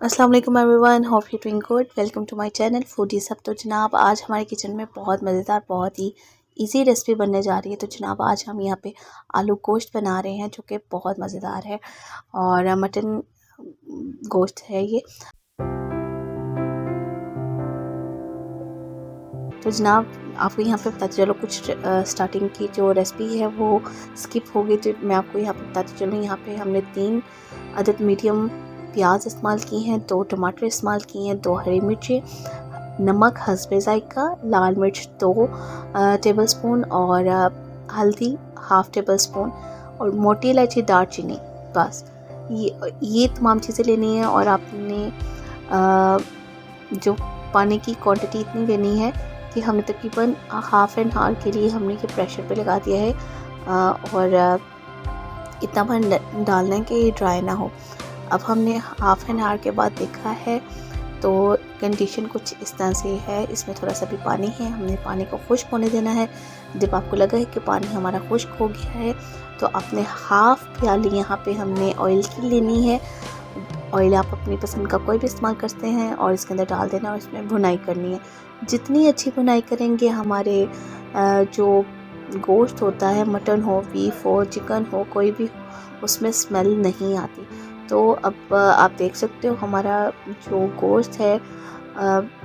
अस्सलाम वालेकुम everyone, hope you doing good. Welcome to my channel foodie sub. तो जनाब आज हमारे किचन में बहुत मज़ेदार, बहुत ही इजी रेसिपी बनने जा रही है। तो जनाब आज हम यहाँ पे आलू गोश्त बना रहे हैं जो कि बहुत मज़ेदार है और मटन गोश्त है ये। तो जनाब आपको यहाँ पे बताते चलो कुछ स्टार्टिंग की जो रेसिपी है वो स्किप हो गई, तो मैं आपको यहाँ पे बताते चलूँ। यहाँ पे हमने 3 अदद मीडियम प्याज इस्तेमाल की हैं, 2 टमाटर इस्तेमाल की हैं, 2 हरी मिर्ची, नमक हस्बे ज़ायका, लाल मिर्च 2 टेबलस्पून और हल्दी हाफ़ टेबल स्पून और मोटी इलायची, दालचीनी। बस ये तमाम चीज़ें लेनी है और आपने जो पानी की क्वांटिटी इतनी लेनी है कि हमने तकरीबन हाफ़ एन आवर के लिए हमने ये प्रेशर पे लगा दिया है और इतना पानी डालना है कि ये ड्राई ना हो। अब हमने हाफ़ एन आवर के बाद देखा है तो कंडीशन कुछ इस तरह से है, इसमें थोड़ा सा भी पानी है, हमने पानी को खुश्क होने देना है। जब आपको लगा है कि पानी हमारा खुश्क हो गया है तो अपने हाफ़ प्याली यहाँ पे हमने ऑयल की लेनी है। ऑयल आप अपनी पसंद का कोई भी इस्तेमाल करते हैं और इसके अंदर डाल देना और इसमें भुनाई करनी है। जितनी अच्छी भुनाई करेंगे हमारे जो गोश्त होता है, मटन हो, बीफ हो, चिकन हो, कोई भी उसमें स्मेल नहीं आती। तो अब आप देख सकते हो हमारा जो गोश्त है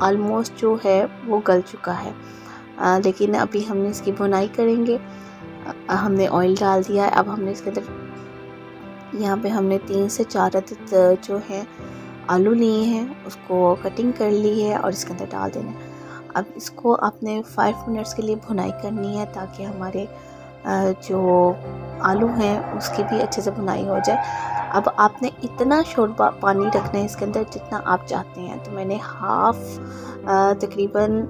ऑलमोस्ट जो है वो गल चुका है, लेकिन अभी हमने इसकी भुनाई करेंगे। हमने ऑयल डाल दिया है। अब हमने इसके अंदर यहाँ पे हमने 3 से 4 अदद जो है आलू लिए हैं, उसको कटिंग कर ली है और इसके अंदर डाल देना है। अब इसको आपने 5 मिनट्स के लिए भुनाई करनी है ताकि हमारे जो आलू हैं उसकी भी अच्छे से भुनाई हो जाए। अब आपने इतना शोरबा पानी रखना है इसके अंदर जितना आप चाहते हैं। तो मैंने तकरीबन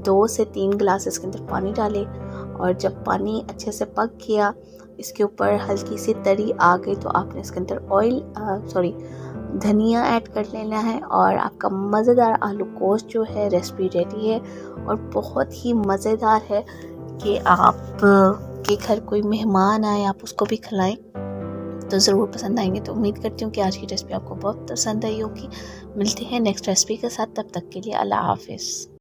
2 से 3 गिलास इसके अंदर पानी डाले और जब पानी अच्छे से पक गया, इसके ऊपर हल्की सी तरी आ गई तो आपने इसके अंदर धनिया ऐड कर लेना है और आपका मज़ेदार आलू गोश्त जो है रेसिपी रेडी है और बहुत ही मज़ेदार है कि आप के घर कोई मेहमान आए आप उसको भी खिलाएं तो ज़रूर पसंद आएंगे। तो उम्मीद करती हूँ कि आज की रेसिपी आपको बहुत पसंद आई होगी। मिलते हैं नेक्स्ट रेसिपी के साथ, तब तक के लिए अल्लाह हाफ़िज़।